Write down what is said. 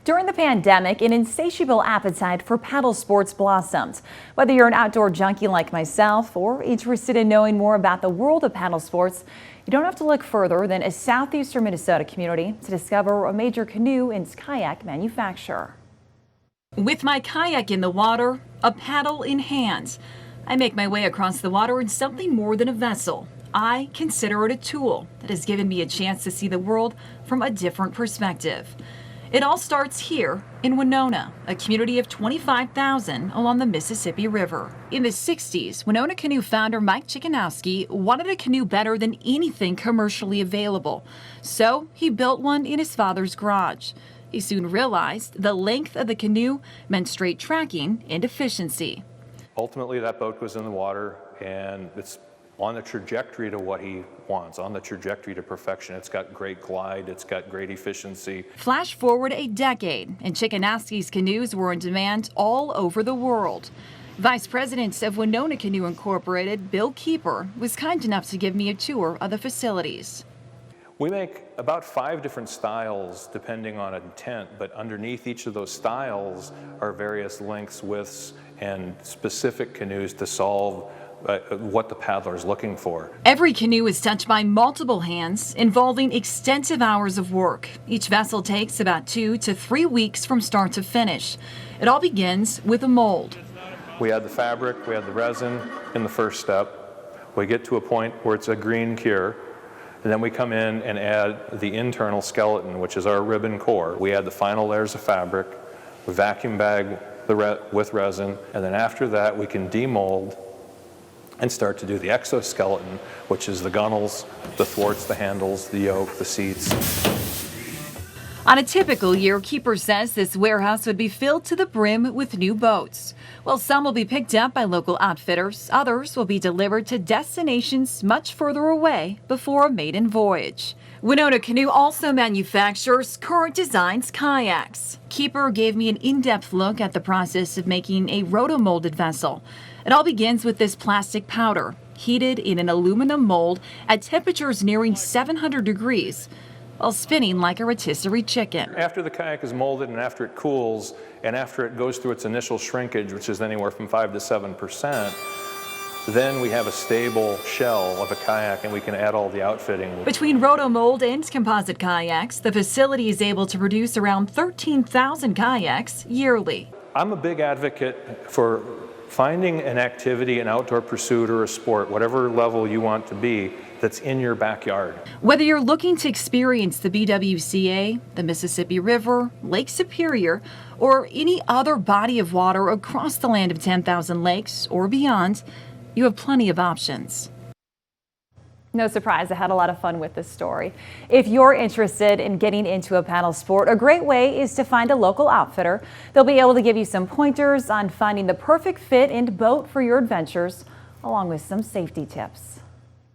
During the pandemic, an insatiable appetite for paddle sports blossomed. Whether you're an outdoor junkie like myself or interested in knowing more about the world of paddle sports, you don't have to look further than a southeastern Minnesota community to discover a major canoe and kayak manufacturer. With my kayak in the water, a paddle in hand, I make my way across the water in something more than a vessel. I consider it a tool that has given me a chance to see the world from a different perspective. It all starts here in Winona, a community of 25,000 along the Mississippi River. In the 60s, Winona Canoe founder Mike Chickanowski wanted a canoe better than anything commercially available. So he built one in his father's garage. He soon realized the length of the canoe meant straight tracking and efficiency. Ultimately, that boat goes in the water and it's on the trajectory to what he wants, on the trajectory to perfection. It's got great glide, it's got great efficiency. Flash forward a decade, and Chickanowski's canoes were in demand all over the world. Vice President of Winona Canoe Incorporated, Bill Keeper, was kind enough to give me a tour of the facilities. We make about 5 different styles depending on intent, but underneath each of those styles are various lengths, widths, and specific canoes to solve what the paddler is looking for. Every canoe is touched by multiple hands, involving extensive hours of work. Each vessel takes about 2 to 3 weeks from start to finish. It all begins with a mold. We add the fabric, we add the resin in the first step. We get to a point where it's a green cure, and then we come in and add the internal skeleton, which is our ribbon core. We add the final layers of fabric, we vacuum bag with resin, and then after that we can demold and start to do the exoskeleton, which is the gunnels, the thwarts, the handles, the yoke, the seats. On a typical year, Keeper says this warehouse would be filled to the brim with new boats. Well, some will be picked up by local outfitters. Others will be delivered to destinations much further away before a maiden voyage. Winona Canoe also manufactures Current Designs kayaks. Keeper gave me an in-depth look at the process of making a rotomolded vessel. It all begins with this plastic powder, heated in an aluminum mold at temperatures nearing 700 degrees, while spinning like a rotisserie chicken. After the kayak is molded and after it cools and after it goes through its initial shrinkage, which is anywhere from 5 to 7%, then we have a stable shell of a kayak and we can add all the outfitting. Between rotomold and composite kayaks, the facility is able to produce around 13,000 kayaks yearly. I'm a big advocate for finding an activity, an outdoor pursuit or a sport, whatever level you want to be, that's in your backyard. Whether you're looking to experience the BWCA, the Mississippi River, Lake Superior, or any other body of water across the land of 10,000 lakes or beyond, you have plenty of options. No surprise, I had a lot of fun with this story. If you're interested in getting into a paddle sport, a great way is to find a local outfitter. They'll be able to give you some pointers on finding the perfect fit and boat for your adventures, along with some safety tips.